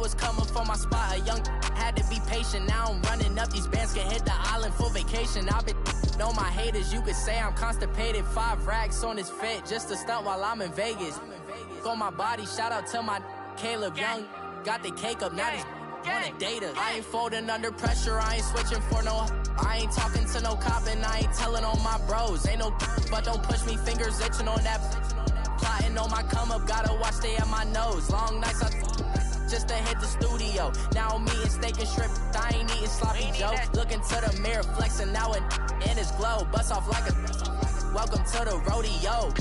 was coming for my spot. A young had to be patient. Now I'm running up these bands, can hit the island for vacation. I've been on my haters, you could say I'm constipated. 5 racks on his fit, just to stunt while I'm in Vegas. On my body, shout out to my Caleb Young. Got the cake up, now these wanna date us. I ain't folding under pressure, I ain't switching for no. I ain't talking to no cop and I ain't telling on my bros. Ain't no but don't push me, fingers itching on that. Plotting on my come up, gotta watch stay at my nose. Long nights I just to hit the studio. Now I'm eating steak and shrimp, I ain't eating sloppy joe. Looking to the mirror, flexing now in his glow. Bust off like a welcome to the rodeo.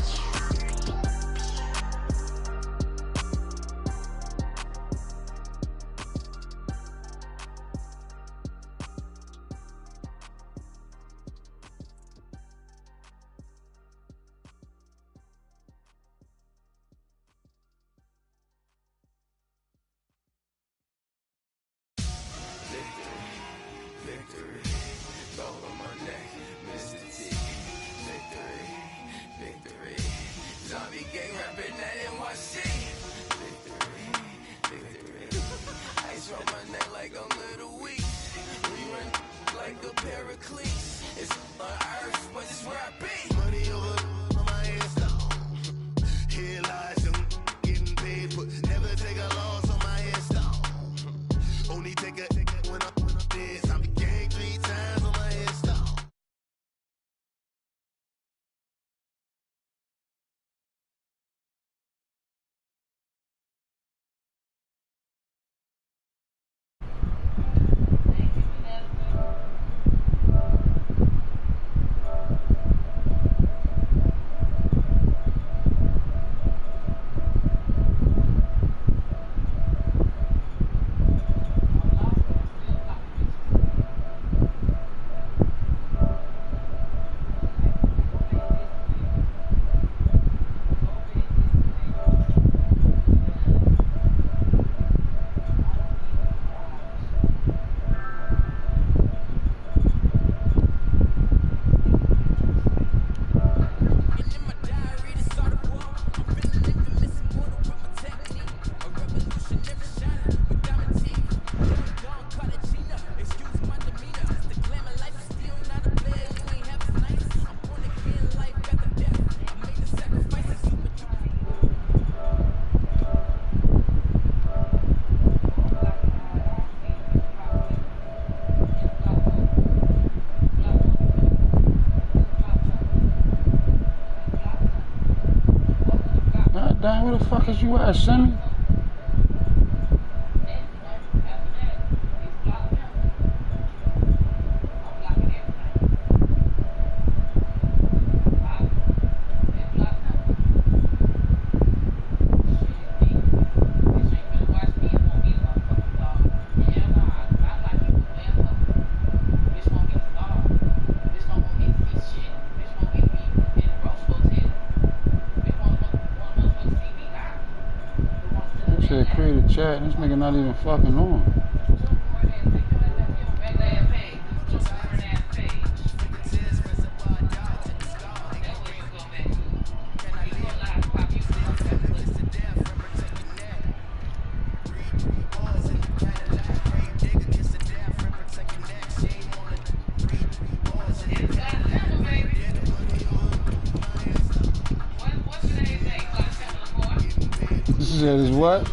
Damn, where the fuck is you at, Sammy? Create a chat, this nigga not even fucking on. This is what?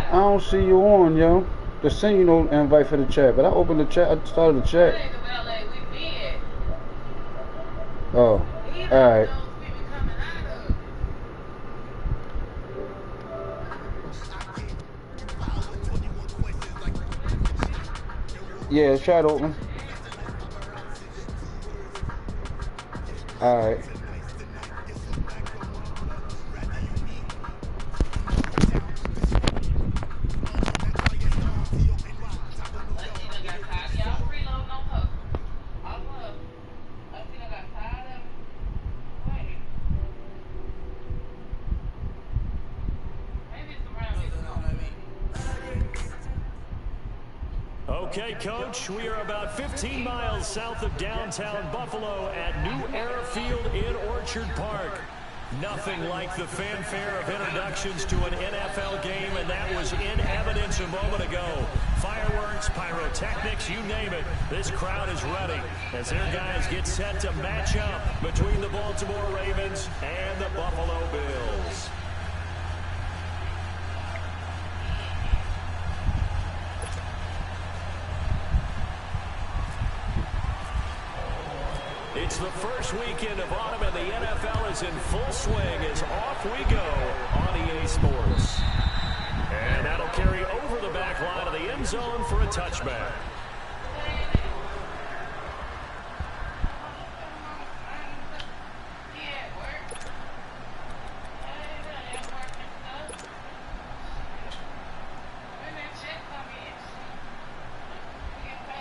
I don't see you on, yo. They send you no invite for the chat, but I opened the chat. I started the chat. Oh, alright. Yeah, shot open. All right. Okay, Coach, we are about 15 miles south of downtown Buffalo at New Era Field in Orchard Park. Nothing like the fanfare of introductions to an NFL game, and that was in evidence a moment ago. Fireworks, pyrotechnics, you name it. This crowd is ready as their guys get set to match up between the Baltimore Ravens and the Buffalo Bills. It's the first weekend of autumn, and the NFL is in full swing as off we go on EA Sports. And that'll carry over the back line of the end zone for a touchback.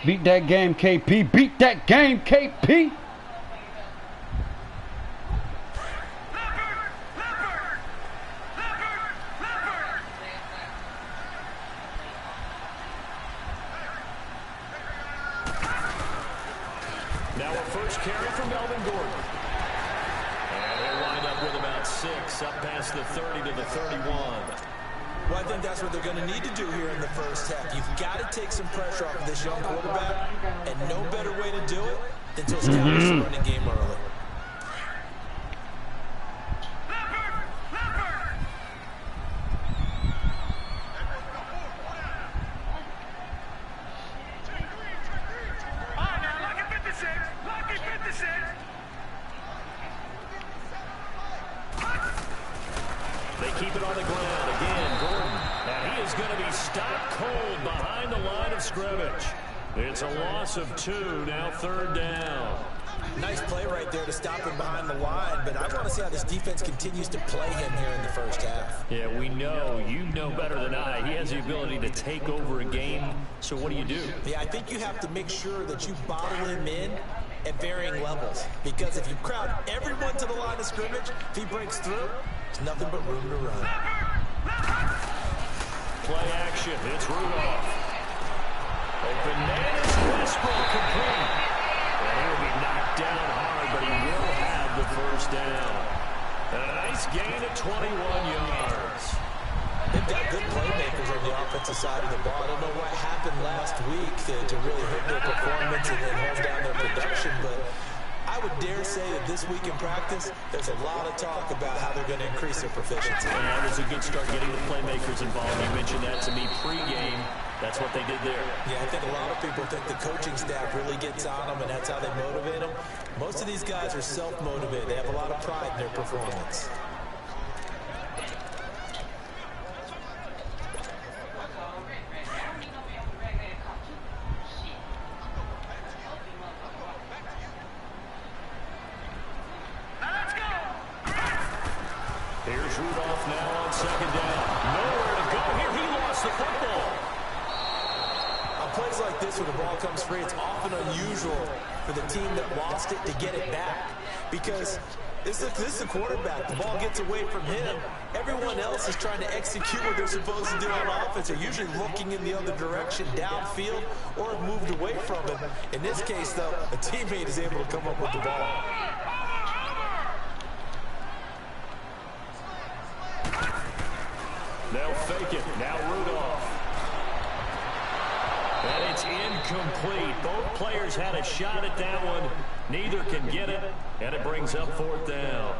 Beat that game, KP. Beat that game, KP. Now a first carry from Melvin Gordon. And he'll wind up with about 6, up past the 30 to the 31. Well, I think that's what they're going to need to do here in the first half. You've got to take some pressure off of this young quarterback, and no better way to do it than to establish the running game early. They keep it on the ground. Again, Gordon. And he is going to be stopped cold behind the line of scrimmage. It's a loss of 2, now 3rd down. Nice play right there to stop him behind the line, but I want to see how this defense continues to play him here in the first half. Yeah, we know. You know better than I. He has the ability to take over a game. So what do? Yeah, I think you have to make sure that you bottle him in at varying levels, because if you crowd everyone to the line of scrimmage, if he breaks through, there's nothing but room to run. Play action. It's Rudolph. Open man is Westbrook complete. And he'll be knocked down hard, but he will have the first down. And a nice gain at 21 yards. They've got good playmakers on the offensive side of the ball. I don't know what happened last week to really hurt their performance and then hold down their production, but I would dare say that this week in practice, there's a lot of talk about how they're going to increase their proficiency. And that was a good start getting the playmakers involved. You mentioned that to me pregame. That's what they did there. Yeah, I think a lot of people think the coaching staff really gets on them, and that's how they motivate them. Most of these guys are self-motivated. They have a lot of pride in their performance. Here's Rudolph now on 2nd down. Nowhere to go here. He lost the football. On plays like this where the ball comes free, it's often unusual for the team that lost it to get it back, because this is the quarterback. The ball gets away from him. Everyone else is trying to execute what they're supposed to do on offense. They're usually looking in the other direction, downfield, or have moved away from him. In this case, though, a teammate is able to come up with the ball. They'll fake it. Now Rudolph. And it's incomplete. Both players had a shot at that one. Neither can get it, and it brings up 4th down.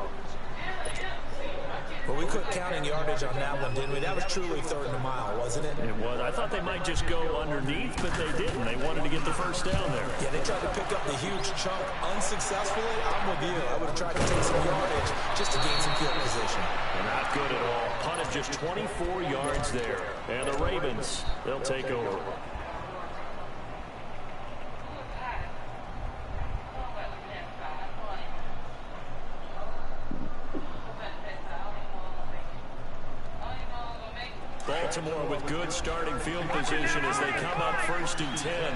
Well, we quit counting yardage on that one, didn't we? That was truly 3rd and a mile, wasn't it? It was. I thought they might just go underneath, but they didn't. They wanted to get the first down there. Yeah, they tried to pick up the huge chunk unsuccessfully. I'm with you. I would have tried to take some yardage just to gain some field position. And not good at all. Punted just 24 yards there. And the Ravens, they'll take over. Baltimore with good starting field position as they come up 1st and 10.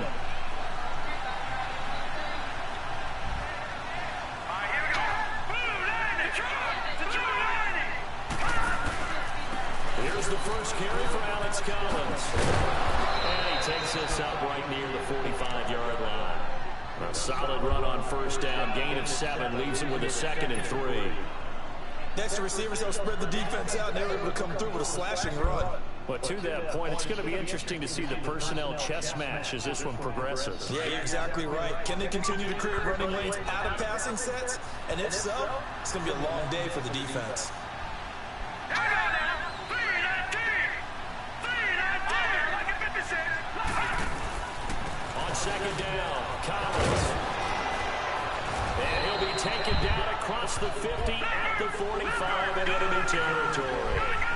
Here's the first carry for Alex Collins. And he takes this up right near the 45-yard line. A solid run on 1st down. Gain of 7 leaves him with a 2nd and 3. Next, the receivers help spread the defense out, and they were able to come through with a slashing run. But to that point, it's going to be interesting to see the personnel chess match as this one progresses. Yeah, you're exactly right. Can they continue to create running lanes out of passing sets? And if so, it's going to be a long day for the defense. On 2nd down, Collins. And he'll be taken down across the 50 at the 45 and into new territory.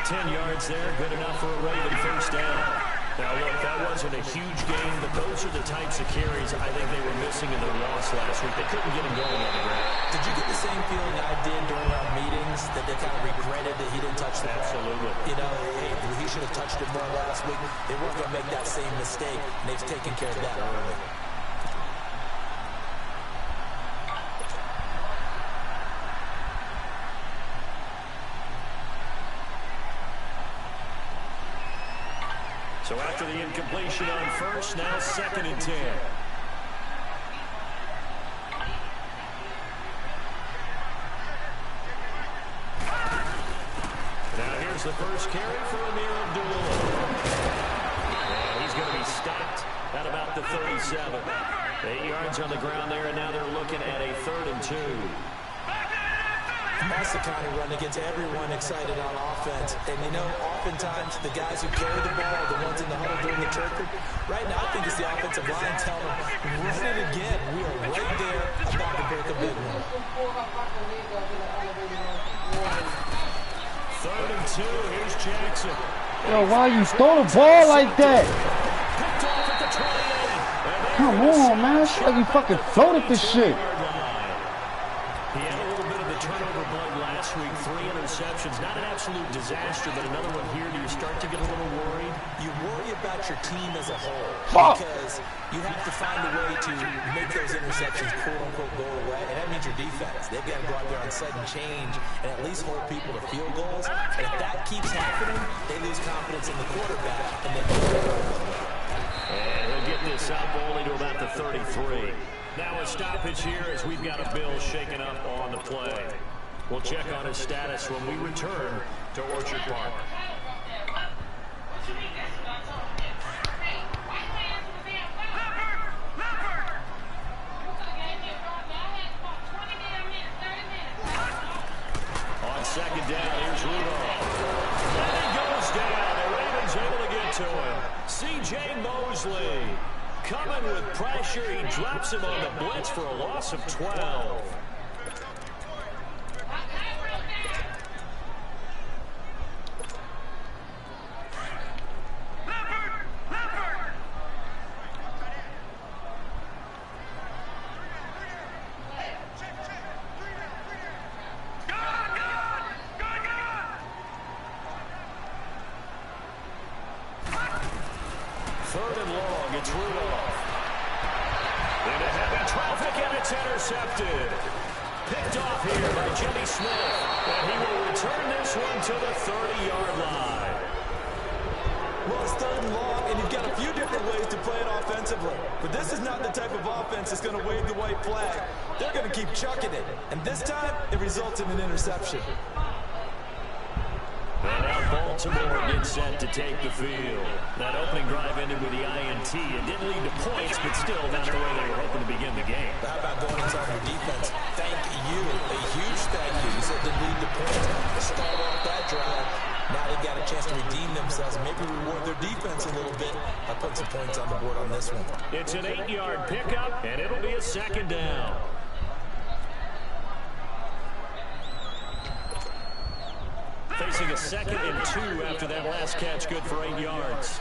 10 yards there, good enough for a Raven 1st down. Now, look, that wasn't a huge gain, but those are the types of carries I think they were missing in their loss last week. They couldn't get him going on the ground. Did you get the same feeling I did during our meetings, that they kind of regretted that he didn't touch the ball? Absolutely. You know, hey, he should have touched it more last week. They weren't going to make that same mistake, and they've taken care of that early. So after the incompletion on 1st, now 2nd and 10. Now here's the first carry for Amir Abdullah. And he's going to be stopped at about the 37. 8 yards on the ground there, and now they're looking at a 3rd and 2. That's the kind of run that gets everyone excited on offense. And, you know, oftentimes the guys who carry the ball are the ones in the huddle doing the chirping. Right now, I think it's the offensive line telling them, run it again. We are right there about to break a big one. 3rd and 2. Here's Jackson. Yo, why you throw the ball like that? Picked off at the 28. Come on, man. It's like you fucking floated this shit. He had a little bit of the turnover blood last week. 3 interceptions. Not an absolute disaster, but another one here. Do you start to get a little worried? You worry about your team as a whole. Fuck. Because you have to find a way to make those interceptions, quote-unquote, go away. And that means your defense. They've got to go out there on sudden change and at least hold people to field goals. And if that keeps happening, they lose confidence in the quarterback. And then And he'll get this up only to about the 33. Now a stoppage here as we've got a Bill shaken up on the play. We'll check on his status when we return to Orchard Park. On 2nd down, here's Rudolph. And he goes down. The Ravens able to get to him. C.J. Mosley coming with pressure. He drops him on the blitz for a loss of 12. Intercepted. Picked off here by Jimmy Smith. And he will return this one to the 30-yard line. well, it's 3rd and long, and you've got a few different ways to play it offensively. But this is not the type of offense that's going to wave the white flag. They're going to keep chucking it. And this time, it results in an interception. And now Baltimore gets set to take the field. That opening drive ended with the INT. It didn't lead to points, but still not the way they were hoping to begin the game. How about going inside your defense? Thank you. A huge thank you. You said it didn't lead to points. Start off that drive. Now they've got a chance to redeem themselves, maybe reward their defense a little bit by putting some points on the board on this one. It's an 8-yard pickup, and it'll be a 2nd down. Facing a 2nd and 2 after that last catch, good for 8 yards.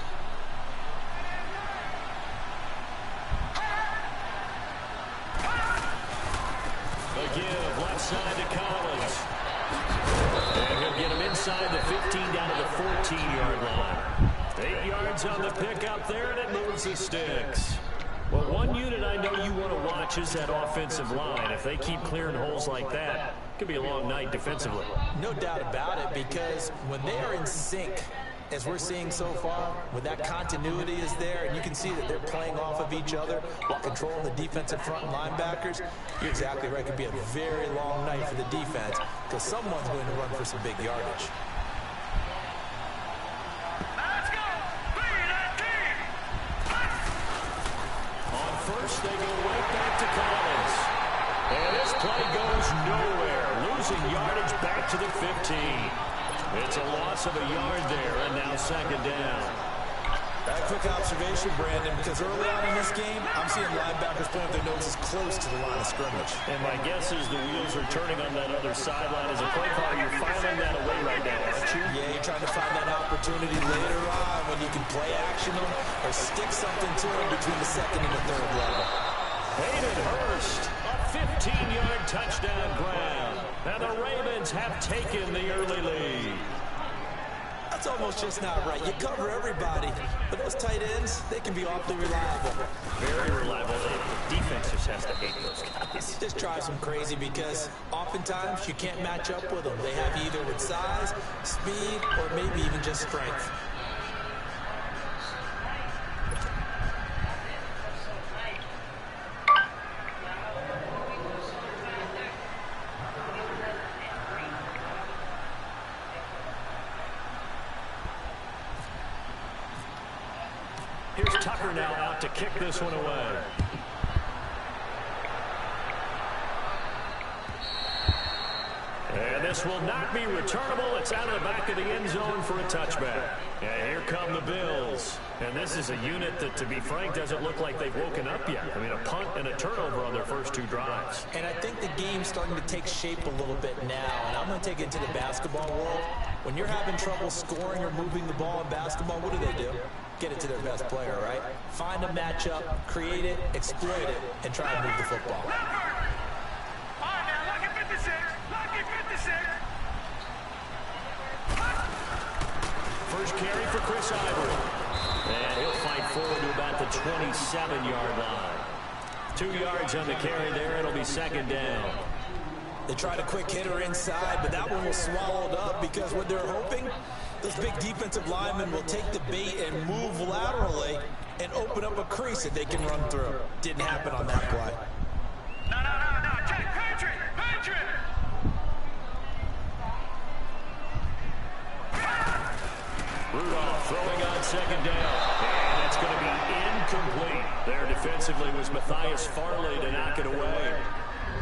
A give left side to Collins. And he'll get him inside the 15 down to the 14-yard line. 8 yards on the pickup there, and it moves the sticks. Well, one unit I know you want to watch is that offensive line. If they keep clearing holes like that, it could be a long night defensively. No doubt about it, because when they are in sync, as we're seeing so far, when that continuity is there, and you can see that they're playing off of each other while controlling the defensive front linebackers, you're exactly right. It could be a very long night for the defense, because someone's going to run for some big yardage. First, they go right back to Collins. And this play goes nowhere. Losing yardage back to the 15. It's a loss of a yard there, and now second down. A quick observation, Brandon, because early on in this game, I'm seeing linebackers playing with their noses close to the line of scrimmage. And my guess is the wheels are turning on that other sideline. As a play caller, you're filing that away right now, aren't you? Yeah, you're trying to find that opportunity later on when you can play action them or stick something to them between the second and the third level. Hayden Hurst, a 15-yard touchdown grab. And the Ravens have taken the early lead. That's almost just not right. You cover everybody, but those tight ends, they can be awfully reliable. Very reliable. The defense just has to hate those guys. It just drives them crazy because oftentimes you can't match up with them. They have you either with size, speed, or maybe even just strength. Here's Tucker now out to kick this one away. And this will not be returnable. It's out of the back of the end zone for a touchback. And here come the Bills. And this is a unit that, to be frank, doesn't look like they've woken up yet. I mean, a punt and a turnover on their first 2 drives. And I think the game's starting to take shape a little bit now. And I'm going to take it to the basketball world. When you're having trouble scoring or moving the ball in basketball, what do? Get it to their best player, right? Find a matchup, create it, exploit it, and try to move the football. First carry for Chris Ivory. And he'll fight forward to about the 27-yard line. 2 yards on the carry there. It'll be second down. They tried a quick hitter inside, but that one was swallowed up because what they're hoping, those big defensive linemen will take the bait and move laterally and open up a crease that they can run through. Didn't happen on that play. No. Patriot! Rudolph throwing on second down. And that's going to be incomplete. There defensively was Matthias Farley to knock it away.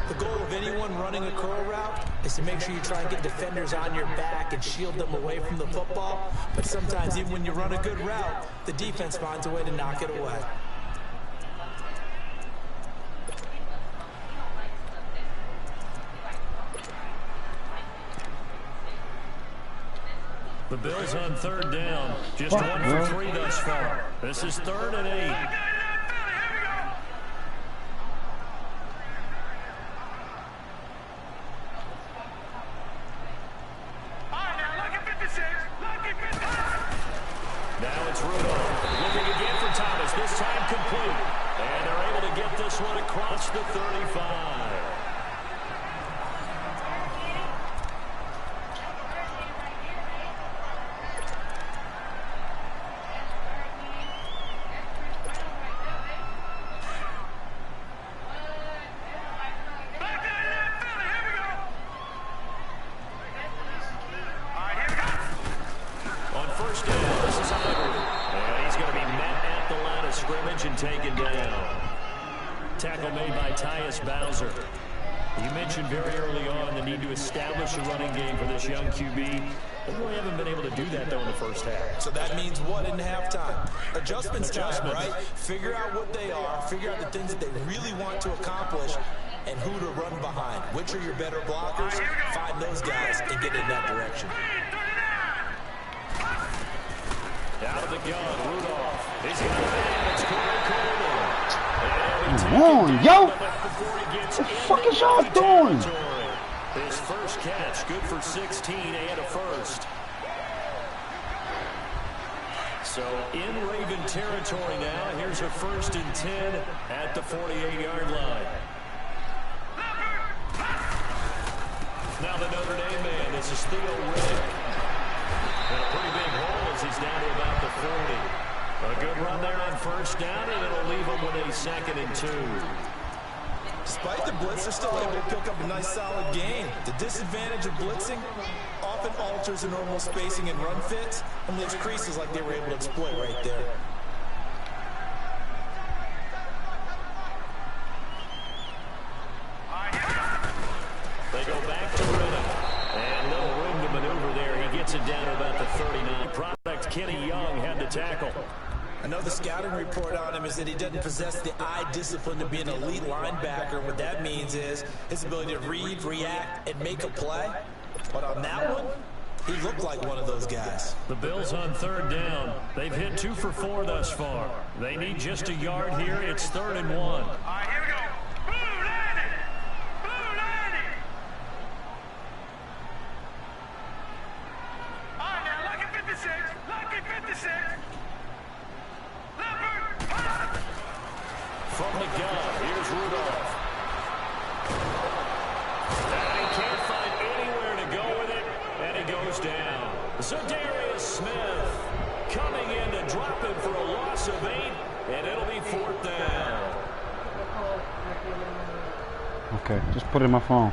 The goal of anyone running a curl route is to make sure you try and get defenders on your back and shield them away from the football. But sometimes even when you run a good route, the defense finds a way to knock it away. The Bills on third down. Just 1 for 3 thus far. This is 3rd and 8. Now it's Rudolph. Looking again for Thomas. This time complete. And they're able to get this one across the 35. Taken down. Tackle made by Tyus Bowser. You mentioned very early on the need to establish a running game for this young QB. They really haven't been able to do that, though, in the first half. So that means what in halftime? Adjustments time, right? Figure out what they are. Figure out the things that they really want to accomplish and who to run behind. Which are your better blockers? Find those guys and get in that direction. Out of the gun, Rudolph. He's got it. It's Corey Coleman. Come on, yo! What the fuck is y'all doing? His first catch, good for 16 and a first. So in Raven territory now. Here's a 1st and 10 at the 48-yard line. Now the Notre Dame man, this is Theo Riddick. And a pretty big hole as he's down to about the 40. A good run there on 1st down, and it'll leave him with a 2nd and 2. Despite the blitz, they're still able to pick up a nice solid gain. The disadvantage of blitzing often alters the normal spacing and run fits and leaves creases like they were able to exploit right there. They go back to Riddick. And little room to maneuver there. He gets it down to about the 39. Product Kenny Young had the tackle. Another scouting report on him is that he doesn't possess the eye discipline to be an elite linebacker. What that means is his ability to read, react, and make a play. But on that one, he looked like one of those guys. The Bills on 3rd down. They've hit 2 for 4 thus far. They need just a yard here. It's 3rd and 1. All right, here we go. Blue landing. Blue landing. All right, now, lucky 56. Lucky 56. From the gun, here's Rudolph. And he can't find anywhere to go with it, and he goes down. Zadarius Smith coming in to drop him for a loss of 8, and it'll be 4th down. Okay, just put it in my phone.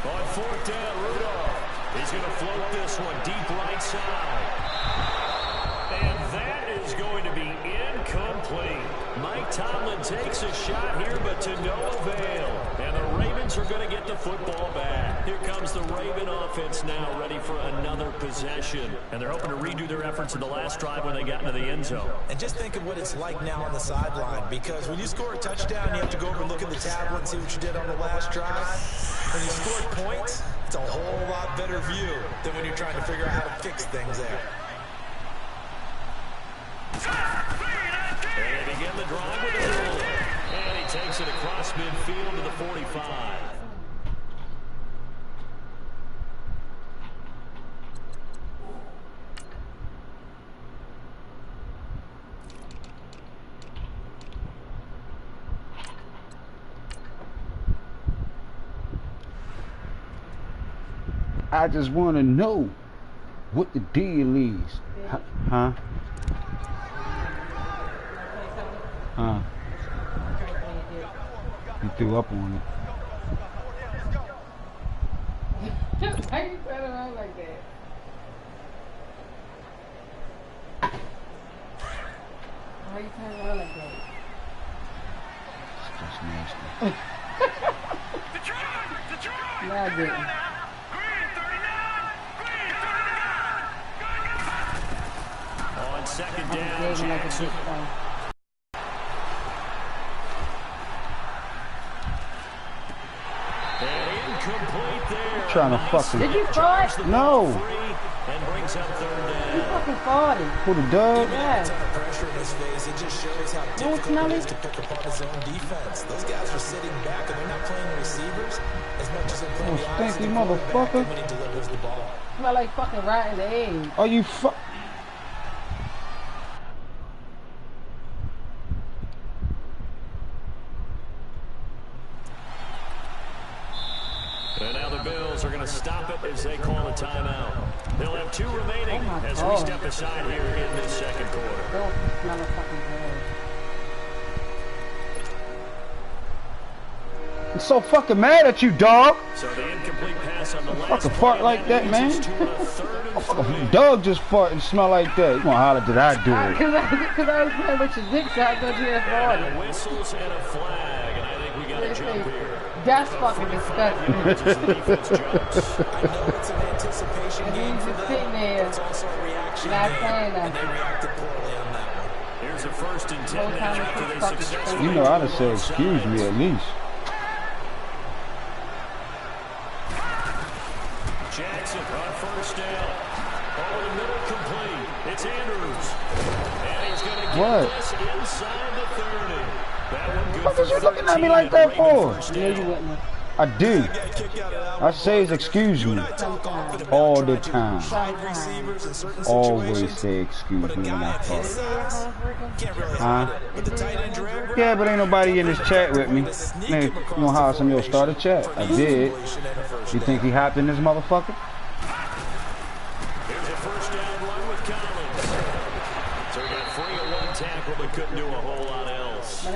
On 4th down, Rudolph. He's going to float this one deep right side. And that is going to be incomplete. Mike Tomlin takes a shot here, but to no avail. And the Ravens are going to get the football back. Here comes the Raven offense now, ready for another possession. And they're hoping to redo their efforts in the last drive when they got into the end zone. And just think of what it's like now on the sideline, because when you score a touchdown, you have to go over and look at the tablet and see what you did on the last drive. When you score points, it's a whole lot better view than when you're trying to figure out how to fix things there. And again, the drive with the rule. And he takes it across midfield to the 45. I just want to know what the deal is. Huh? You threw up on it. Why you turn around like that? Why you turn around like that? That's nasty. No, I didn't. On 2nd down, Jackson. And incomplete there. Trying to fucking. Did you fart? No. And brings up 3rd down. You fucking farted. Who the dog? Yeah. Pressure in his face, it just shows how difficult it is to pick apart his own defense. Those guys are sitting back and they're not playing the receivers as much as they're playing the stinky offensive motherfucker. when he delivers the ball. Smell like fucking rotten egg. Are you fuck? And now the Bills are going to stop it as they call a timeout. They'll have 2 remaining as we step aside here in this 2nd quarter. Don't smell like fucking egg. I'm so fucking mad at you, dog. So the incomplete pass on the last Fucking fart play, like that, man. leads us to a 3rd and 3. Doug just fart and smell like that. You gonna holler, did I do it? Because I was playing with your dick, so I thought you had farted. And whistles and a flag, and I think we got a jump here. That's fucking disgusting. As the defense jumps. I know it's an anticipation And game he's for just them, sitting but there, it's also a reaction not game, saying and they nothing. reacted poorly on that one. Here's it's a 1st and 10 Whole time now after it's they fucking successfully You know I'd have said excuse me at least. Jackson on 1st down. Over the middle, complete. It's Andrews. And he's going to get What? this inside the 30. That one good What for is you looking at me 13 like and that Raven for? first Yeah, you down. wouldn't. I do. I say excuse me all the time. Always say excuse me when I talk. Huh? Yeah, but ain't nobody in this chat with me. Man, you know how some of y'all start a chat? I did. You think he hopped in this motherfucker? Here's a 1st down run with Collins. So he got free of 1 tackle, but couldn't do a whole lot else.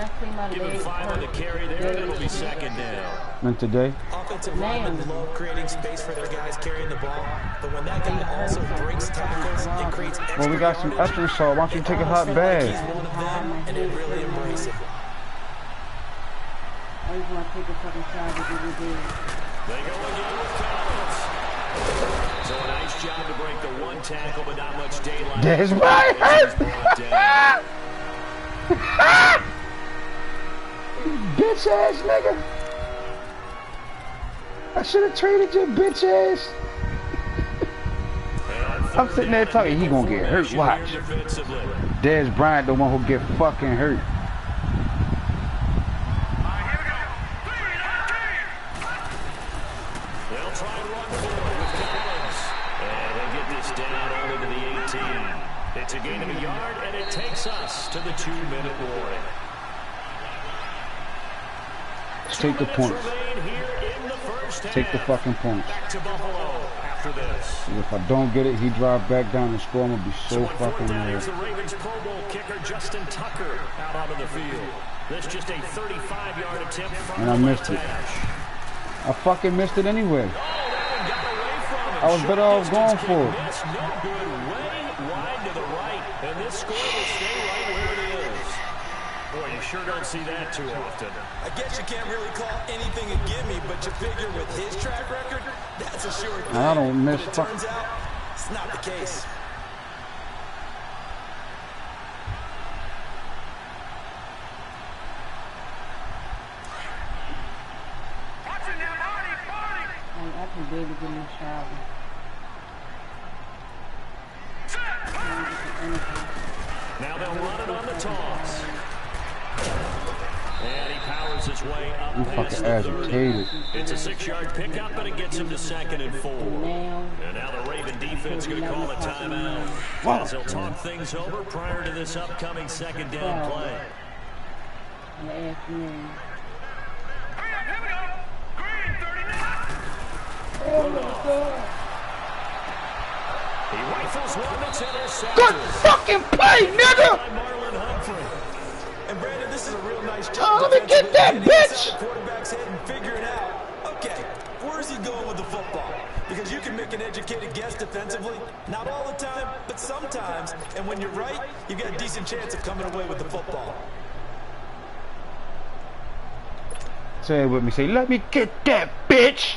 Give him 5 on the carry there, and it'll be 2nd down. And today? Offensive linemen love creating space for their guys carrying the ball, but when that guy also breaks tackles and creates extra Well, we got some Epsom salt. Why don't you take a hot he's bath? one of them, and they really embrace it. I just want to take a fucking shot at you. They go again with Collins. So a nice job to break the 1 tackle, but not much daylight. That's right. Bitch ass nigga. I should have traded your bitch ass. I'm sitting there talking, he gonna get hurt. Watch. Dez Bryant, the one who get fucking hurt. They'll try and run for it with Collins. And they get this down only to the 18. It's a gain of a yard, and it takes us to the 2-minute warning. Let's take the points. Take the fucking points. Back to Buffalo after this. If I don't get it, he drive back down and score. I'm gonna be so fucking mad. Here's the Ravens Pro Bowl kicker Justin Tucker out onto the field. This just a 35-yard attempt from And I missed it. I fucking missed it anyway. I was better off going for it. No good, way wide to the right, and this score will stay right where it is. Boy, you sure don't see that too often. I guess you can't really call anything a gimme, but you figure with his track record, that's a sure thing. I don't miss. But it turns out, it's not the case. I can barely get in the shower. Now they'll run it on the toss. And he powers his way up I'm past fucking the 30. agitated. It's a 6-yard pickup, but it gets him to 2nd and 4. And now the Raven defense going to call a timeout as they'll talk things over prior to this upcoming 2nd down play. In the afternoon. He rifles one that's intercepted. Good fucking play, nigga! By Marlon Humphrey. And Brandon, this is a real nice job. Oh, let me get that bitch! The quarterback's head and figuring out, okay, where's he going with the football? Because you can make an educated guess defensively. Not all the time, but sometimes. And when you're right, you've got a decent chance of coming away with the football. Say it with me. Say, let me get that bitch!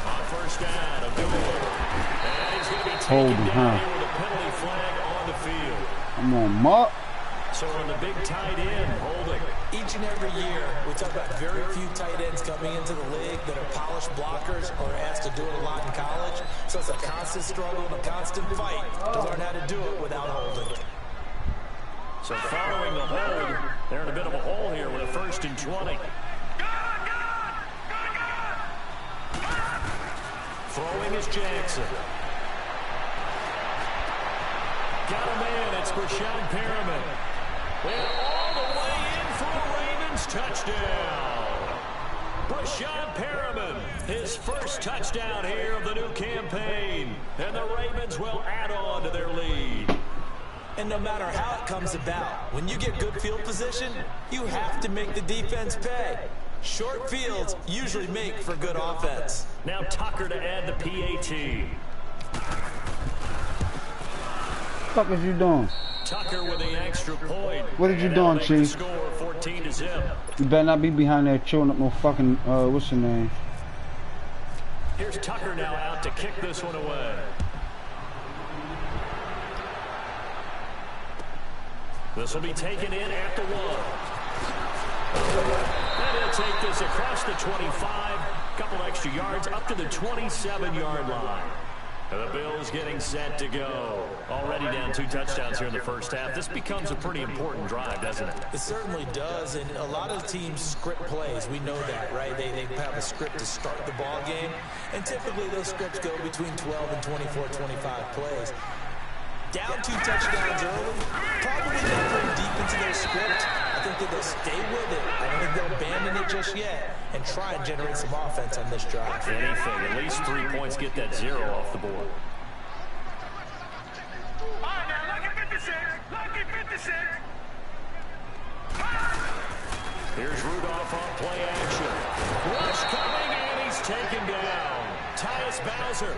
On 1st down, a good one. And he's going to be taken Holding, down huh? here with a penalty flag on the field. I'm on Mark. So on the big tight end, holding. Each and every year, we talk about very few tight ends coming into the league that are polished blockers or asked to do it a lot in college. So it's a constant struggle and a constant fight to learn how to do it without holding. So following the hold, they're in a bit of a hole here with a 1st and 20. Throwing is Jackson. Got a man, it's Brashad Perriman. And all the way in for a Ravens touchdown. Brashad Perriman, his first touchdown here of the new campaign. And the Ravens will add on to their lead. And no matter how it comes about, when you get good field position, you have to make the defense pay. Short fields usually make for good offense. Now Tucker to add the PAT. What the fuck is you doing? Tucker with the extra point. What did you And doing, now they Chief? Score 14-0. You better not be behind there chewing up no fucking, what's your name? Here's Tucker now out to kick this one away. This will be taken in at the 1. And he'll take this across the 25. Couple extra yards up to the 27-yard line. The Bills getting set to go. Already down 2 touchdowns here in the first half. This becomes a pretty important drive, doesn't it? It certainly does, and a lot of teams script plays. We know that, right? They have a script to start the ball game, and typically those scripts go between 12 and 24, 25 plays. Down 2 touchdowns early, probably not very deep into their script. I think that they'll stay with it. I don't think they'll abandon it just yet and try and generate some offense on this drive. Anything, at least 3 points, get that 0 off the board. All right, now, lucky 56. Lucky 56. Here's Rudolph on play action. Rush coming, and he's taken down. Tyus Bowser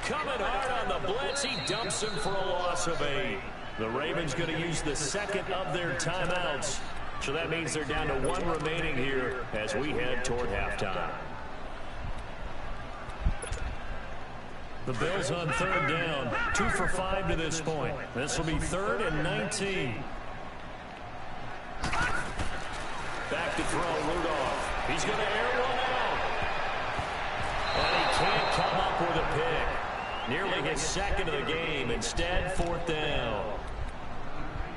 coming hard on the blitz. He dumps him for a loss of 8. The Ravens going to use the second of their timeouts. So that means they're down to 1 remaining here as we head toward halftime. The Bills on 3rd down. 2 for 5 to this point. This will be 3rd and 19. Back to throw, Rudolph. He's going to air one out. And he can't come up with a pick. Nearly his 2nd of the game. Instead, 4th down.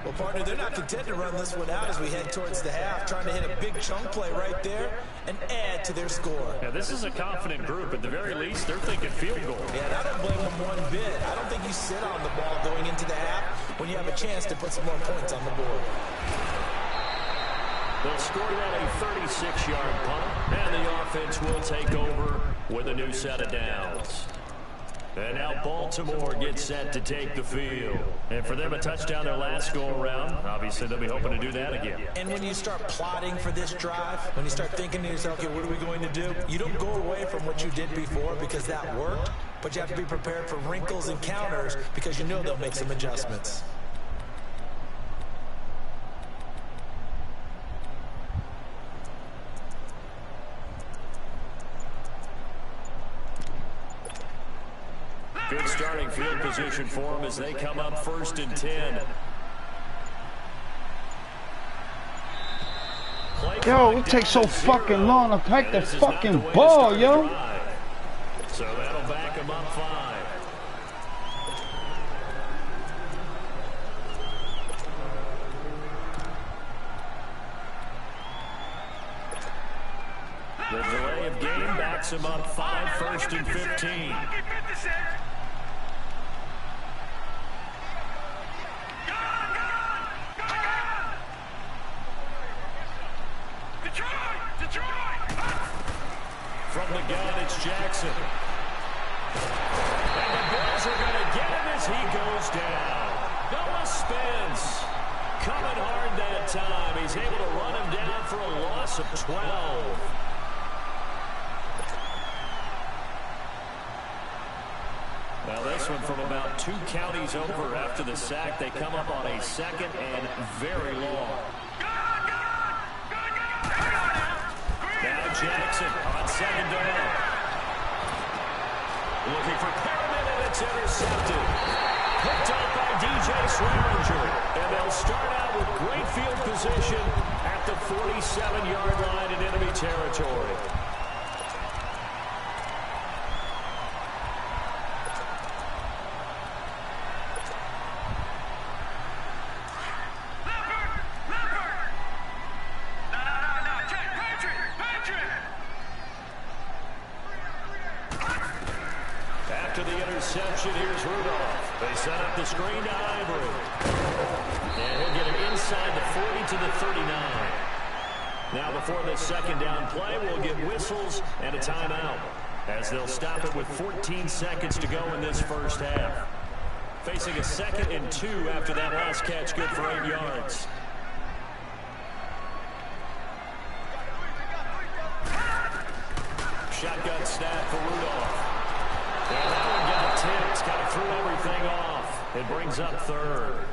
Well, partner, they're not content to run this one out as we head towards the half, trying to hit a big chunk play right there and add to their score. Yeah, this is a confident group. At the very least, they're thinking field goal. Yeah, and I don't blame them one bit. I don't think you sit on the ball going into the half when you have a chance to put some more points on the board. They'll score on a 36-yard punt, and the offense will take over with a new set of downs. And now Baltimore gets set to take the field. And for them, a touchdown their last go-around. Obviously, they'll be hoping to do that again. And when you start plotting for this drive, when you start thinking to yourself, okay, what are we going to do? You don't go away from what you did before because that worked, but you have to be prepared for wrinkles and counters because you know they'll make some adjustments. Good starting field position for them as they come up 1st and 10. Yo, it takes so fucking long to pack the fucking ball, yo. So that'll back them up 5. The delay of game backs him up 5, 1st and 15. From the gun, it's Jackson. And the Bills are going to get him as he goes down. Noah Spence coming hard that time. He's able to run him down for a loss of 12. Now this one from about 2 counties over after the sack. They come up on a 2nd and very long. Now Jackson on 2nd down. Looking for Perriman, and it's intercepted. Picked up by DJ Swearinger. And they'll start out with great field position at the 47-yard line in enemy territory. After the interception, here's Rudolph. They set up the screen to Ivory. And he'll get it inside the 40 to the 39. Now before the 2nd down play, we'll get whistles and a timeout as they'll stop it with 14 seconds to go in this first half. Facing a 2nd and 2 after that last catch, good for 8 yards. Shotgun snap for Rudolph. And that one got tipped, kind of threw everything off. It brings up 3rd.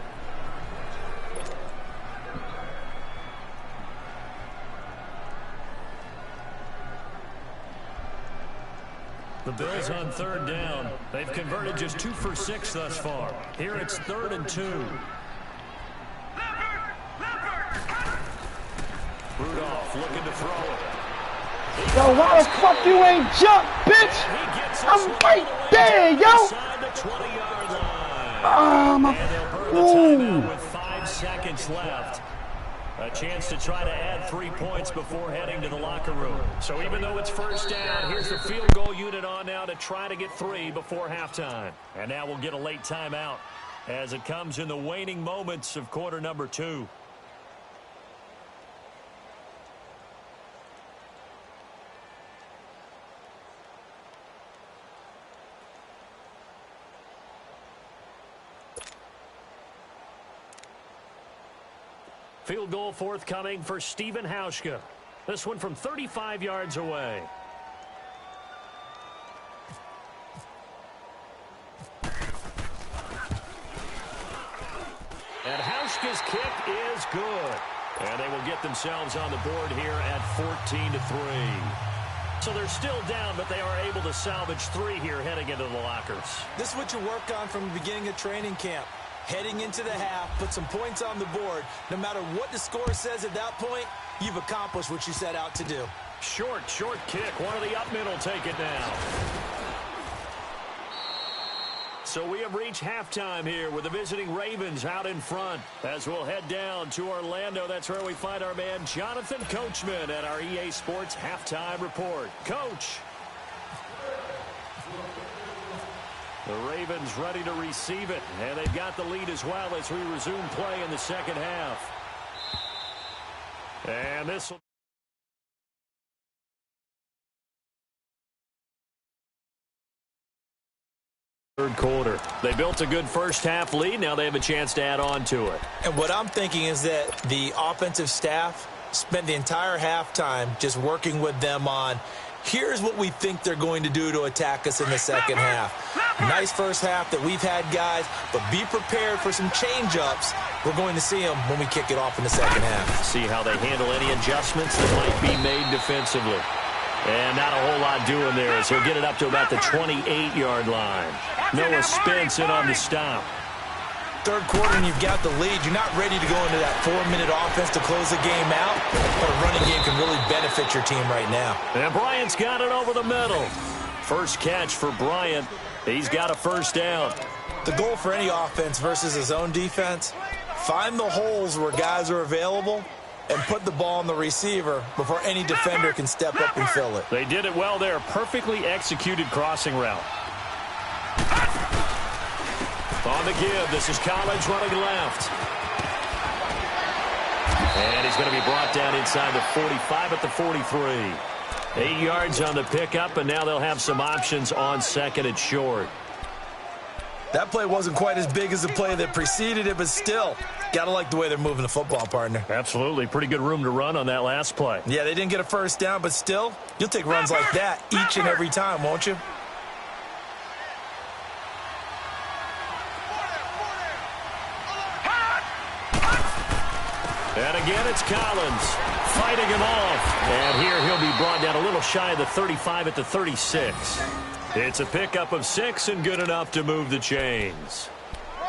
The Bills on 3rd down. They've converted just 2 for 6 thus far. Here it's 3rd and 2. Rudolph looking to throw it. Yo, why the fuck you ain't jump, bitch? I'm right there, yo. And they'll burn the timeout with 5 seconds left. A chance to try to add 3 points before heading to the locker room. So even though it's first down, here's the field goal unit on now to try to get 3 before halftime. And now we'll get a late timeout as it comes in the waning moments of quarter number 2. Field goal forthcoming for Stephen Hauschka. This one from 35 yards away. And Hauschka's kick is good. And they will get themselves on the board here at 14-3. So they're still down, but they are able to salvage 3 here heading into the lockers. This is what you work on from the beginning of training camp. Heading into the half, put some points on the board. No matter what the score says at that point, you've accomplished what you set out to do. Short kick. One of the up middle take it down. So we have reached halftime here with the visiting Ravens out in front. As we'll head down to Orlando, that's where we find our man Jonathan Coachman at our EA Sports Halftime Report. Coach. The Ravens ready to receive it, and they've got the lead as well as we resume play in the second half. And this will... Third quarter. They built a good first half lead. Now they have a chance to add on to it. And what I'm thinking is that the offensive staff spent the entire halftime just working with them on, here's what we think they're going to do to attack us in the second half. Nice first half that we've had, guys, but be prepared for some change-ups. We're going to see them when we kick it off in the second half. See how they handle any adjustments that might be made defensively. And not a whole lot doing there as he'll get it up to about the 28-yard line. Noah Spence in on the stop. Third quarter and you've got the lead. You're not ready to go into that 4-minute offense to close the game out, but a running game can really benefit your team right now. And Bryant's got it over the middle. First catch for Bryant. He's got a first down. The goal for any offense versus his own defense, find the holes where guys are available and put the ball on the receiver before any defender can step up and fill it. They did it well there. Perfectly executed crossing route. On the give, this is Collins running left. And he's going to be brought down inside the 45 at the 43. 8 yards on the pickup, and now they'll have some options on second and short. That play wasn't quite as big as the play that preceded it, but still, got to like the way they're moving the football, partner. Absolutely. Pretty good room to run on that last play. Yeah, they didn't get a first down, but still, you'll take runs like that each and every time, won't you? And again, it's Collins fighting him off. And here he'll be brought down a little shy of the 35 at the 36. It's a pickup of 6 and good enough to move the chains.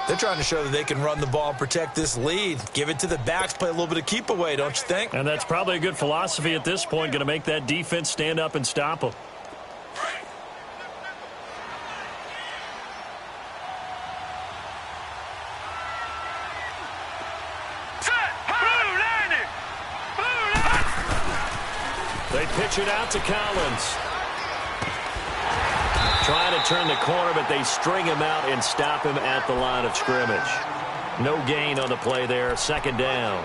They're trying to show that they can run the ball and protect this lead. Give it to the backs, play a little bit of keep away, don't you think? And that's probably a good philosophy at this point, going to make that defense stand up and stop them. They pitch it out to Collins. Trying to turn the corner, but they string him out and stop him at the line of scrimmage. No gain on the play there, second down.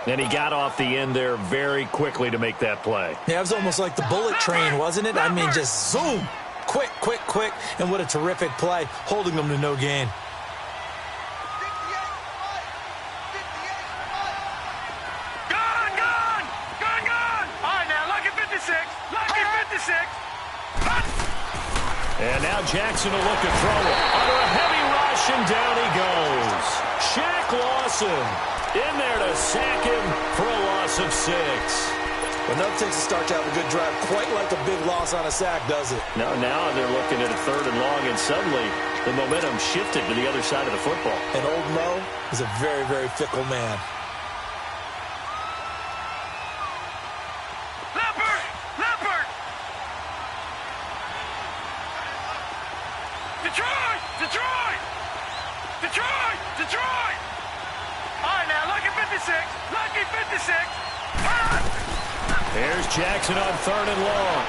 And he got off the end there very quickly to make that play. Yeah, it was almost like the bullet train, wasn't it? I mean, just zoom. Quick, quick, quick. And what a terrific play, holding them to no gain. And now Jackson will look to throw it. Under a heavy rush, and down he goes. Shaq Lawson in there to sack him for a loss of 6. Enough takes a start to have a good drive, quite like a big loss on a sack, does it? Now they're looking at a 3rd and long, and suddenly the momentum shifted to the other side of the football. And old Mo is a very, very fickle man. Leopard! Detroit! All right, now, lucky 56. Here's Jackson on 3rd and long.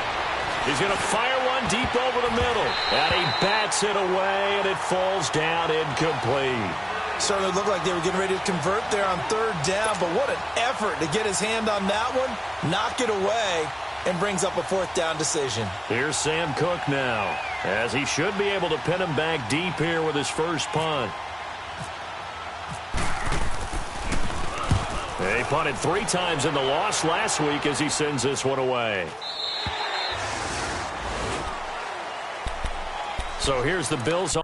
He's going to fire one deep over the middle. And he bats it away, and it falls down incomplete. Certainly looked like they were getting ready to convert there on 3rd down, but what an effort to get his hand on that one, knock it away, and brings up a 4th down decision. Here's Sam Cook now, as he should be able to pin him back deep here with his first punt. He punted 3 times in the loss last week as he sends this one away. So here's the Bills.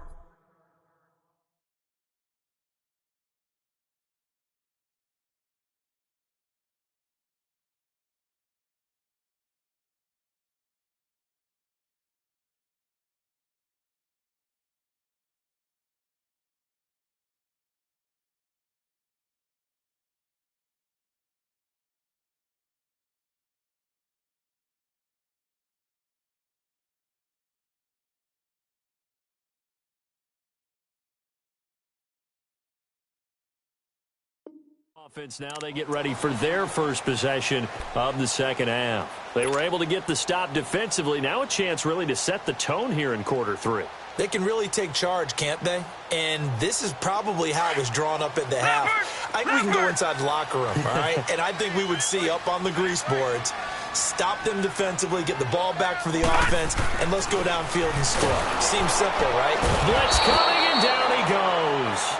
Offense now, they get ready for their first possession of the second half. They were able to get the stop defensively. Now a chance really to set the tone here in quarter 3. They can really take charge, can't they? And this is probably how it was drawn up at the half. I think we can go inside the locker room, all right? And I think we would see up on the grease boards, stop them defensively, get the ball back for the offense, and let's go downfield and score. Seems simple, right? Blitz coming, and down he goes.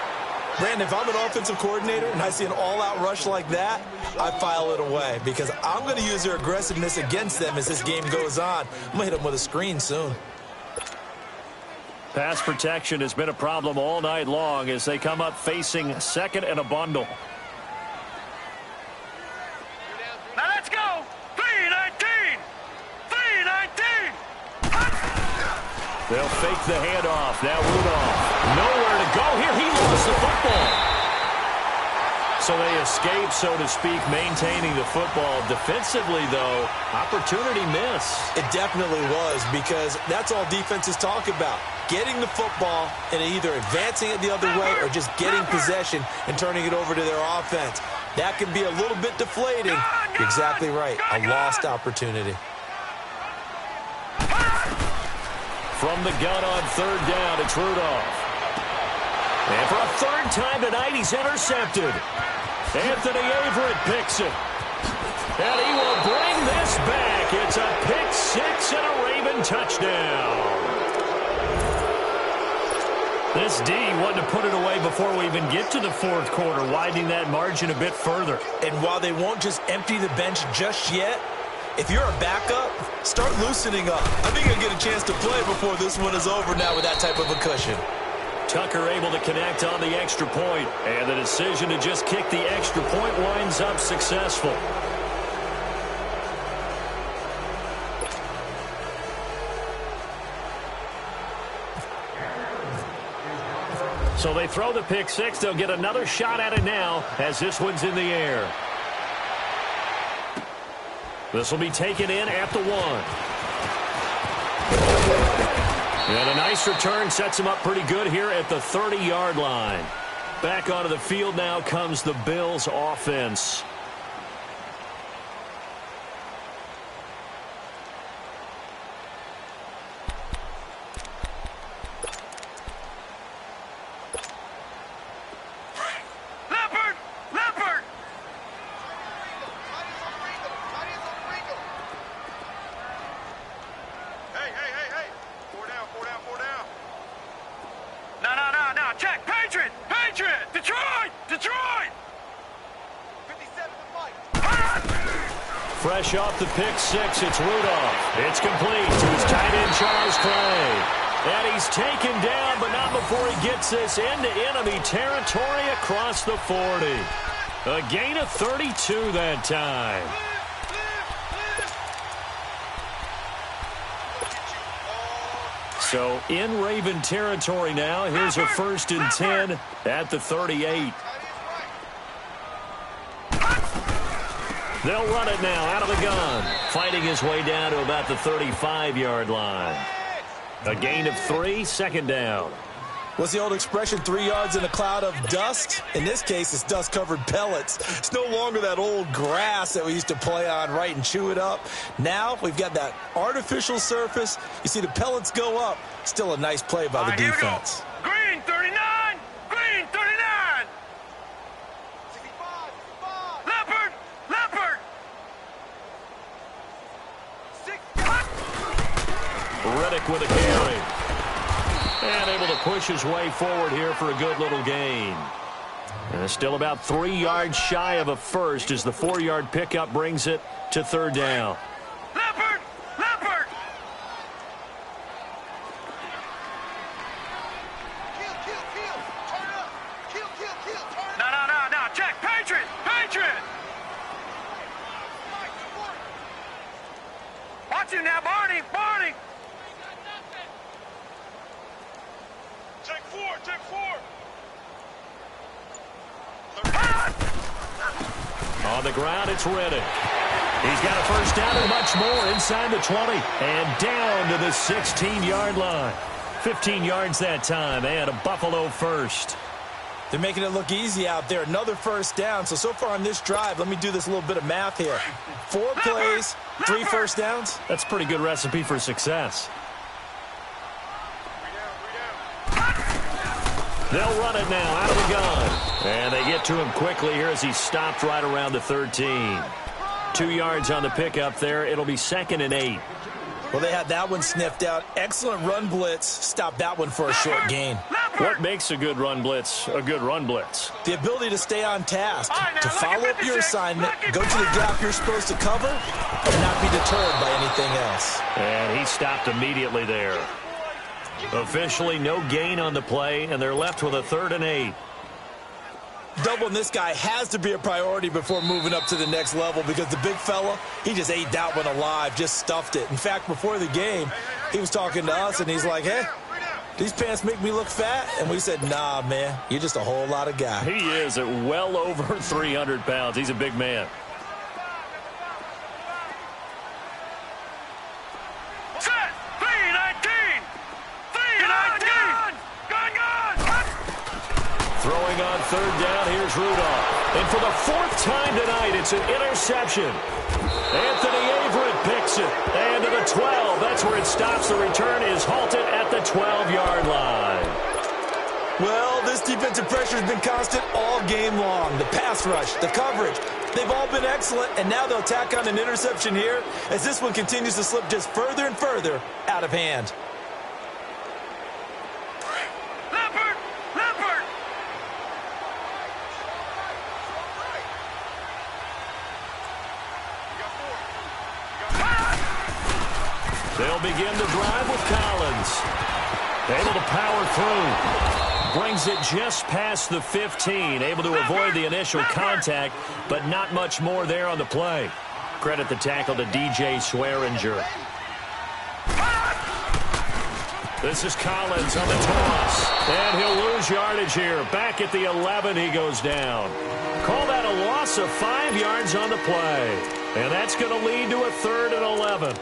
Brandon, if I'm an offensive coordinator and I see an all-out rush like that, I file it away because I'm going to use their aggressiveness against them as this game goes on. I'm going to hit them with a screen soon. Pass protection has been a problem all night long as they come up facing 2nd and a bundle. Now let's go. 3-19. They'll fake the handoff. Now Rudolph. Nowhere to go here. He lost the football. So they escape, so to speak, maintaining the football. Defensively, though, opportunity miss. It definitely was because that's all defenses talk about. Getting the football and either advancing it the other way or just getting possession and turning it over to their offense. That can be a little bit deflating. You're exactly right. A lost opportunity. From the gun on 3rd down, it's Rudolph. And for a 3rd time tonight, he's intercepted. Anthony Averett picks it. And he will bring this back. It's a pick 6 and a Raven touchdown. This D wanted to put it away before we even get to the 4th quarter, widening that margin a bit further. And while they won't just empty the bench just yet, if you're a backup, start loosening up. I think you'll get a chance to play before this one is over now with that type of a cushion. Tucker able to connect on the extra point, and the decision to just kick the extra point winds up successful. So they throw the pick 6. They'll get another shot at it now as this one's in the air. This will be taken in at the 1. And a nice return sets him up pretty good here at the 30-yard line. Back onto the field now comes the Bills offense. Fresh off the pick 6, it's Rudolph. It's complete to his tight end, Charles Clay. And he's taken down, but not before he gets this into enemy territory across the 40. A gain of 32 that time. So in Raven territory now. Here's a 1st and 10 at the 38. They'll run it now out of the gun. Fighting his way down to about the 35-yard line. A gain of 3, 2nd down. What's the old expression, 3 yards in a cloud of dust? In this case, it's dust-covered pellets. It's no longer that old grass that we used to play on, right, and chew it up. Now we've got that artificial surface. You see the pellets go up. Still a nice play by the defense. Green 39! Green 39! Leopard! Leopard! Reddick with a carry. And able to push his way forward here for a good little gain. And still about 3 yards shy of a first as the 4-yard pickup brings it to 3rd down. Leopard! Leopard! Turn up! Turn up! No. Check! Patriot! Patriot! Watch him now, Barney! Barney! Take 4! Take 4! On the ground, it's Reddick. He's got a 1st down and much more inside the 20. And down to the 16-yard line. 15 yards that time and a Buffalo 1st. They're making it look easy out there. Another 1st down. So far on this drive, let me do this little bit of math here. 4 plays, 3 1st downs. That's a pretty good recipe for success. They'll run it now out of the gun. And they get to him quickly here as he stopped right around the 13. 2 yards on the pickup there. It'll be 2nd and 8. Well, they had that one sniffed out. Excellent run blitz. Stopped that one for a short gain. What makes a good run blitz a good run blitz? The ability to stay on task, to follow up your assignment, go to the gap you're supposed to cover, and not be deterred by anything else. And he stopped immediately there. Officially no gain on the play, and they're left with a 3rd and 8. Doubling this guy has to be a priority before moving up to the next level because the big fella, he just ate that one alive, just stuffed it. In fact, before the game, he was talking to us, and he's like, hey, these pants make me look fat? And we said, nah, man, you're just a whole lot of guy. He is at well over 300 pounds. He's a big man. Set! 319! 319! Gun! Throwing on 3rd down, here's Rudolph. And for the 4th time tonight, it's an interception. Anthony Averett picks it. And to the 12, that's where it stops. The return is halted at the 12-yard line. Well, this defensive pressure has been constant all game long. The pass rush, the coverage, they've all been excellent, and now they'll tack on an interception here as this one continues to slip just further and further out of hand. Leopard! Leopard! They'll begin the drive with Collins. Able to power through. Brings it just past the 15. Able to avoid the initial contact, but not much more there on the play. Credit the tackle to DJ Swearinger. This is Collins on the toss. And he'll lose yardage here. Back at the 11, he goes down. Call that a loss of 5 yards on the play. And that's going to lead to a 3rd and 11.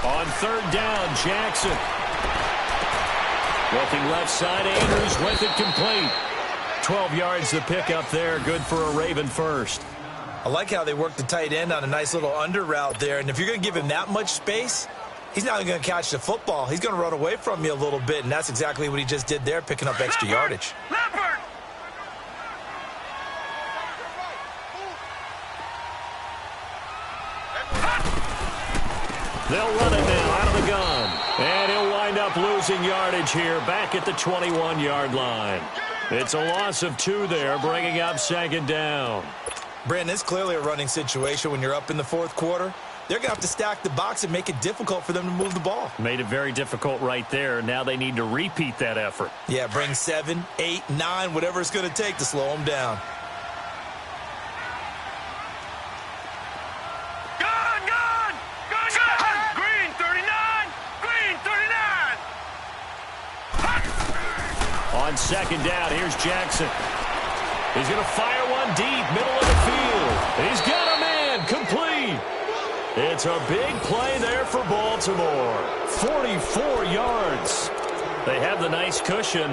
On 3rd down, Jackson. Looking left side, Andrews with it complete. 12 yards to pick up there, good for a Raven 1st. I like how they work the tight end on a nice little under route there, and if you're going to give him that much space, he's not going to catch the football. He's going to run away from you a little bit, and that's exactly what he just did there, picking up extra yardage. Leopard! They'll run it now out of the gun. And he'll wind up losing yardage here back at the 21-yard line. It's a loss of 2 there, bringing up 2nd down. Brandon, it's clearly a running situation when you're up in the 4th quarter. they're going to have to stack the box and make it difficult for them to move the ball. Made it very difficult right there. Now they need to repeat that effort. Yeah, bring 7, 8, 9, whatever it's going to take to slow them down. Green 39! Green 39! On second down, here's Jackson. He's going to fire one deep, middle of the field. He's got a man, complete. It's a big play there for Baltimore. 44 yards. They have the nice cushion.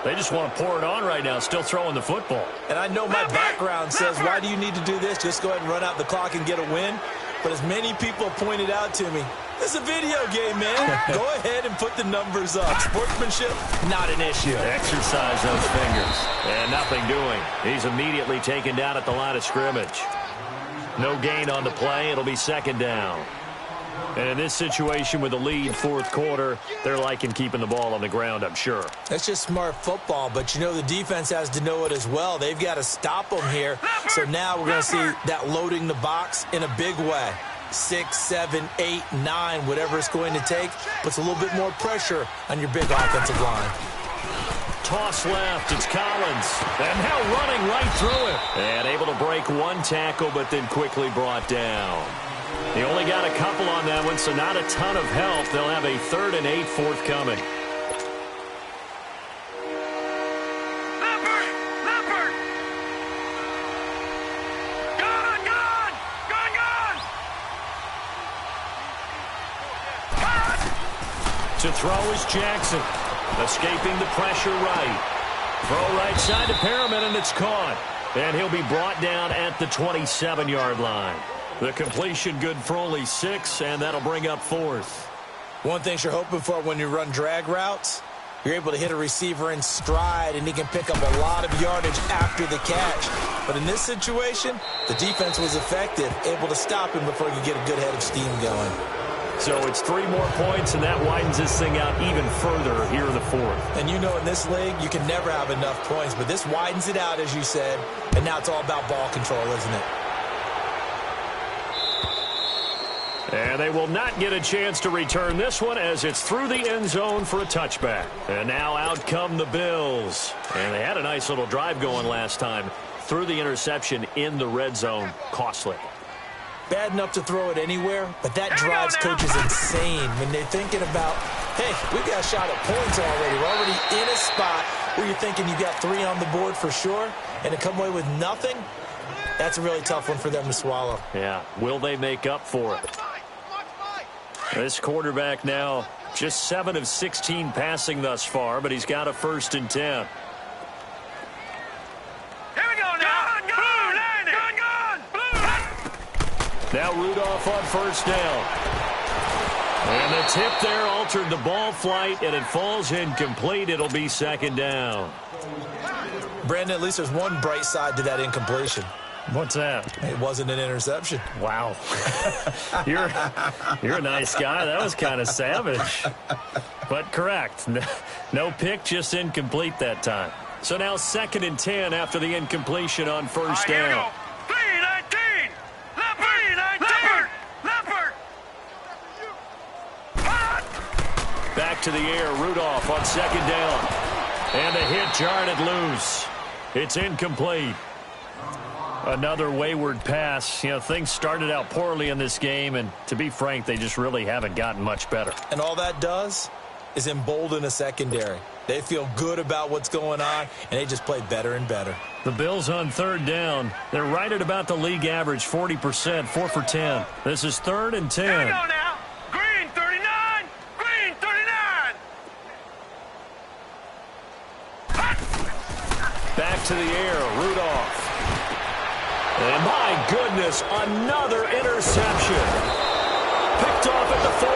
They just want to pour it on right now, still throwing the football. And I know my background says, why do you need to do this? Just go ahead and run out the clock and get a win. But as many people pointed out to me, it's a video game, man. Go ahead and put the numbers up. Sportsmanship, not an issue. Exercise those fingers. And nothing doing. He's immediately taken down at the line of scrimmage. No gain on the play. It'll be second down. And in this situation with the lead fourth quarter, they're liking keeping the ball on the ground, I'm sure. That's just smart football, but you know the defense has to know it as well. They've got to stop them here. So now we're going to see that loading the box in a big way. 6, 7, 8, 9, whatever it's going to take, puts a little bit more pressure on your big offensive line. Toss left, it's Collins. And now running right through it. And able to break one tackle, but then quickly brought down. He only got a couple on that one, so not a ton of help. They'll have a 3rd and 8 forthcoming. Leopard! Gone! To throw is Jackson. Escaping the pressure right. Throw right side to Perriman, and it's caught. And he'll be brought down at the 27-yard line. The completion good for only 6, and that'll bring up 4th. One thing you're hoping for when you run drag routes, you're able to hit a receiver in stride, and he can pick up a lot of yardage after the catch. But in this situation, the defense was effective, able to stop him before he could get a good head of steam going. So it's 3 more points, and that widens this thing out even further here in the 4th. And you know in this league, you can never have enough points, but this widens it out, as you said, and now it's all about ball control, isn't it? And they will not get a chance to return this one as it's through the end zone for a touchback. And now out come the Bills. And they had a nice little drive going last time. Through the interception in the red zone. Costly. Bad enough to throw it anywhere, but that drives coaches insane when they're thinking about, hey, we've got a shot at points already. We're already in a spot where you're thinking you got 3 on the board for sure, and to come away with nothing, that's a really tough one for them to swallow. Yeah. Will they make up for it? This quarterback now just 7 of 16 passing thus far, but he's got a 1st and 10. Here we go now. Gone. Now Rudolph on 1st down. And the tip there altered the ball flight, and it falls incomplete. It'll be 2nd down. Brandon, at least there's one bright side to that incompletion. What's that? It wasn't an interception. Wow. You're a nice guy. That was kind of savage. But correct. No pick, just incomplete that time. So now 2nd and 10 after the incompletion on 1st down. 3-19! Leopard! Back to the air. Rudolph on 2nd down. And the hit jarred it loose. It's incomplete. Another wayward pass. You know, things started out poorly in this game, and to be frank, they just really haven't gotten much better. And all that does is embolden a secondary. They feel good about what's going on, and they just play better and better. The Bills on 3rd down. They're right at about the league average, 40%, 4 for 10. This is 3rd and 10. Here we go now. Green 39! Green 39! Back to the air, Rudolph. And my goodness, another interception. Picked off at the 40.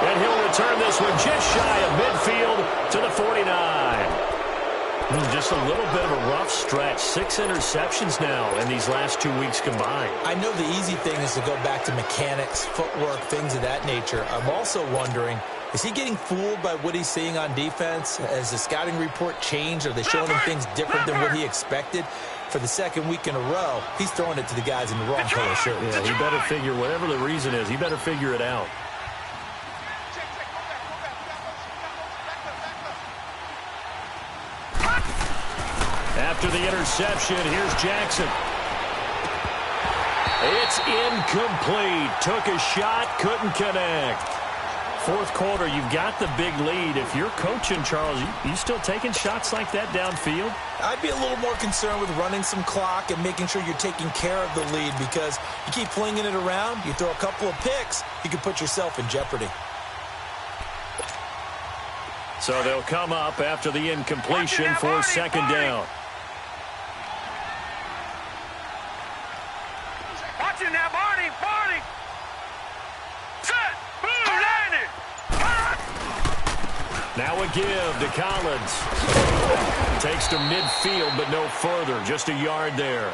And he'll return this one just shy of midfield to the 49. Just a little bit of a rough stretch. 6 interceptions now in these last 2 weeks combined. I know the easy thing is to go back to mechanics, footwork, things of that nature. I'm also wondering, is he getting fooled by what he's seeing on defense? Has the scouting report changed? Are they showing him things different than what he expected? for the second week in a row, he's throwing it to the guys in the wrong color shirt. Yeah, he better figure, whatever the reason is, he better figure it out. After the interception, here's Jackson. It's incomplete. Took a shot, couldn't connect. Fourth quarter, you've got the big lead. If you're coaching, Charles, you still taking shots like that downfield? I'd be a little more concerned with running some clock and making sure you're taking care of the lead, because you keep flinging it around, you throw a couple of picks, you can put yourself in jeopardy. So they'll come up after the incompletion for second down. Watching that, Barney, Barney. Set, boom, landed. Now a give to Collins. Takes to midfield, but no further. Just a yard there.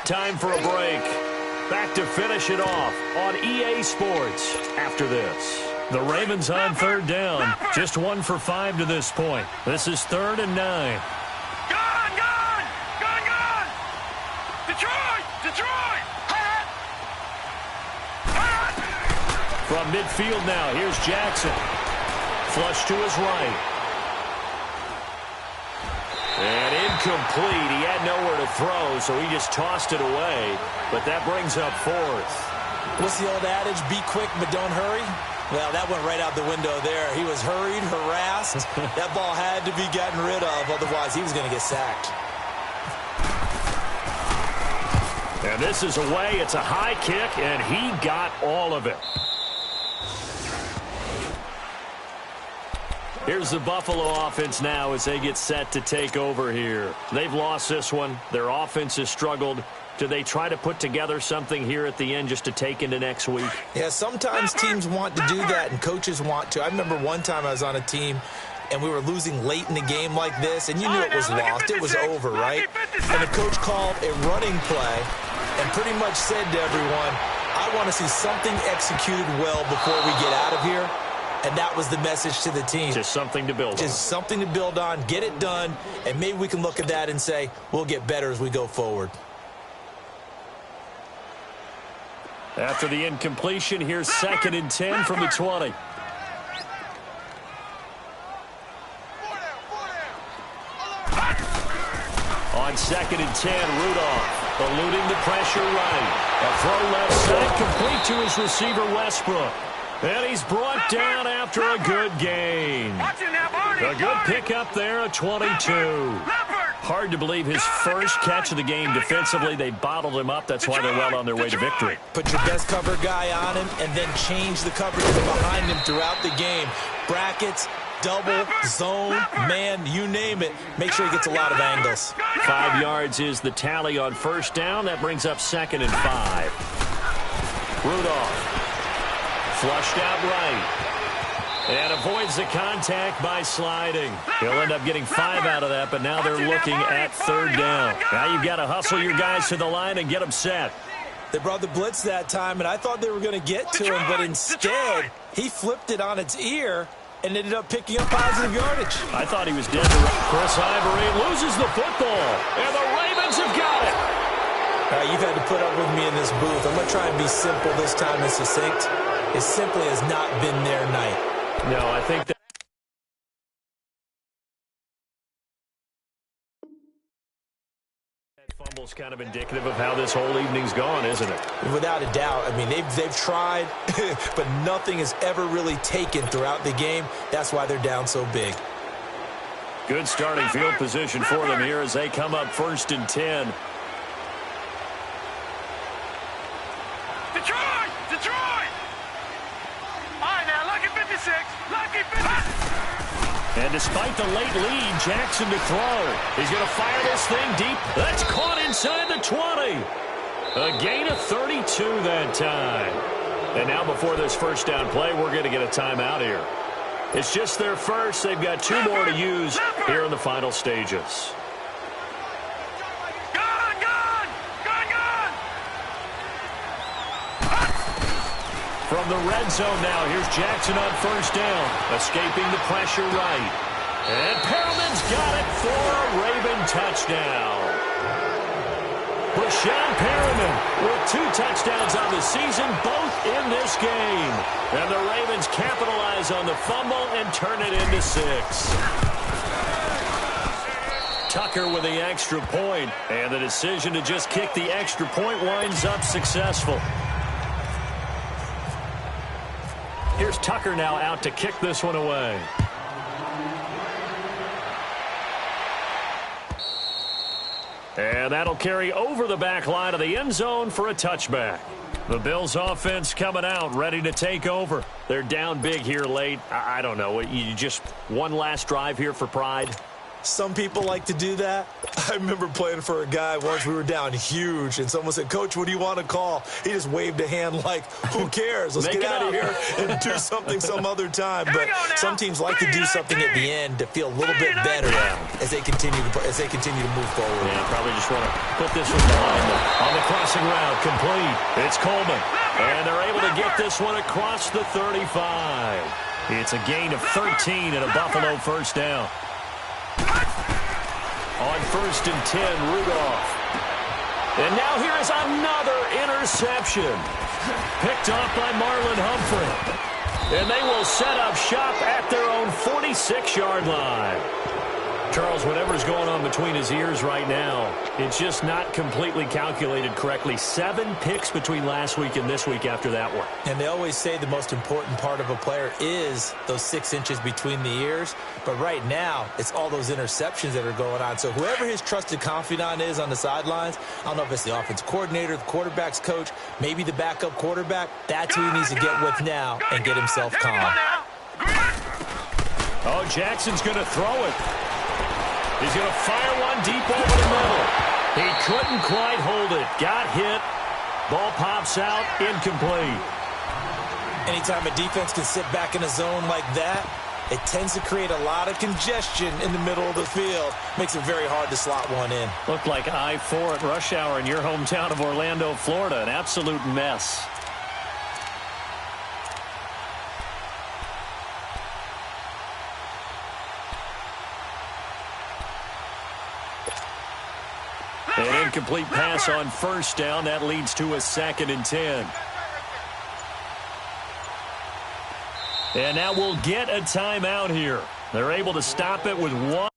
Time for a break. Back to finish it off on EA Sports after this. The Ravens on third down. Just 1 for 5 to this point. This is 3rd and 9. Gone, gone, gone, gone. Detroit, Detroit. From midfield now, here's Jackson. Flush to his right. And incomplete. He had nowhere to throw, so he just tossed it away. But that brings up 4th. What's the old adage? Be quick, but don't hurry? Well, that went right out the window there. He was hurried, harassed. That ball had to be gotten rid of, otherwise he was going to get sacked. And this is away. It's a high kick, and he got all of it. Here's the Buffalo offense now as they get set to take over here. They've lost this one. Their offense has struggled. Do they try to put together something here at the end just to take into next week? Yeah, sometimes teams want to do that and coaches want to. I remember one time I was on a team and we were losing late in the game like this, and you knew it was lost. It was over, right? And the coach called a running play and pretty much said to everyone, I want to see something executed well before we get out of here. And that was the message to the team. Just something to build on. Just something to build on, get it done, and maybe we can look at that and say, we'll get better as we go forward. After the incompletion, here's 2nd and 10 from the 20. On 2nd and 10, Rudolph eluding the pressure right. A throw left side complete to his receiver, Westbrook. And he's brought down after a good gain. A good pickup there, a 22. Hard to believe his first catch of the game defensively. They bottled him up. That's why they're well on their way to victory. Put your best cover guy on him and then change the coverage behind him throughout the game. Brackets, double, zone, man, you name it. Make sure he gets a lot of angles. 5 yards is the tally on first down. That brings up 2nd and 5. Rudolph flushed out right. And avoids the contact by sliding. He'll end up getting 5 out of that, but now they're looking at 3rd down. Now you've got to hustle your guys to the line and get them set. They brought the blitz that time, and I thought they were going to get to him, but instead, he flipped it on its ear and ended up picking up positive yardage. I thought he was dead to right. Chris Ivory loses the football, and the Ravens have got it. All right, you've had to put up with me in this booth. I'm going to try and be simple this time and succinct. It simply has not been their night. No, I think that fumble's kind of indicative of how this whole evening's gone, isn't it? Without a doubt. I mean, they've tried, but nothing has ever really taken throughout the game. That's why they're down so big. Good starting field position for them here as they come up 1st and 10. Detroit! Detroit! All right, now, lucky 56. Lucky 56. And despite the late lead, Jackson to throw. He's going to fire this thing deep. That's caught inside the 20. A gain of 32 that time. And now before this first down play, we're going to get a timeout here. It's just their first. They've got 2 more to use here in the final stages. From the red zone now, here's Jackson on first down. Escaping the pressure right. And Perriman's got it for a Raven touchdown. Brashad Perriman with 2 touchdowns on the season, both in this game. And the Ravens capitalize on the fumble and turn it into 6. Tucker with the extra point, and the decision to just kick the extra point winds up successful. Here's Tucker now out to kick this one away. And that'll carry over the back line of the end zone for a touchback. The Bills offense coming out, ready to take over. They're down big here late. I don't know. You just one last drive here for pride? Some people like to do that. I remember playing for a guy once. We were down huge, and someone said, "Coach, what do you want to call?" He just waved a hand like, "Who cares? Let's get out of here and do something some other time." But some teams like to do something at the end to feel a little bit better as they continue to move forward. Yeah, probably just want to put this one behind them. On the crossing route, complete. It's Coleman, and they're able to get this one across the 35. It's a gain of 13 and a Buffalo first down. On 1st and 10, Rudolph. And now here is another interception. Picked off by Marlon Humphrey. And they will set up shop at their own 46-yard line. Charles, whatever's going on between his ears right now, it's just not completely calculated correctly. 7 picks between last week and this week after that one. And they always say the most important part of a player is those 6 inches between the ears. But right now, it's all those interceptions that are going on. So whoever his trusted confidant is on the sidelines, I don't know if it's the offense coordinator, the quarterback's coach, maybe the backup quarterback, that's who he needs to get with now and get himself calm. Oh, Jackson's going to throw it. He's going to fire one deep over the middle. He couldn't quite hold it. Got hit. Ball pops out. Incomplete. Anytime a defense can sit back in a zone like that, it tends to create a lot of congestion in the middle of the field. Makes it very hard to slot one in. Looked like I-4 at rush hour in your hometown of Orlando, Florida. An absolute mess. An incomplete pass on first down. That leads to a 2nd and 10. And now we'll get a timeout here. They're able to stop it with 1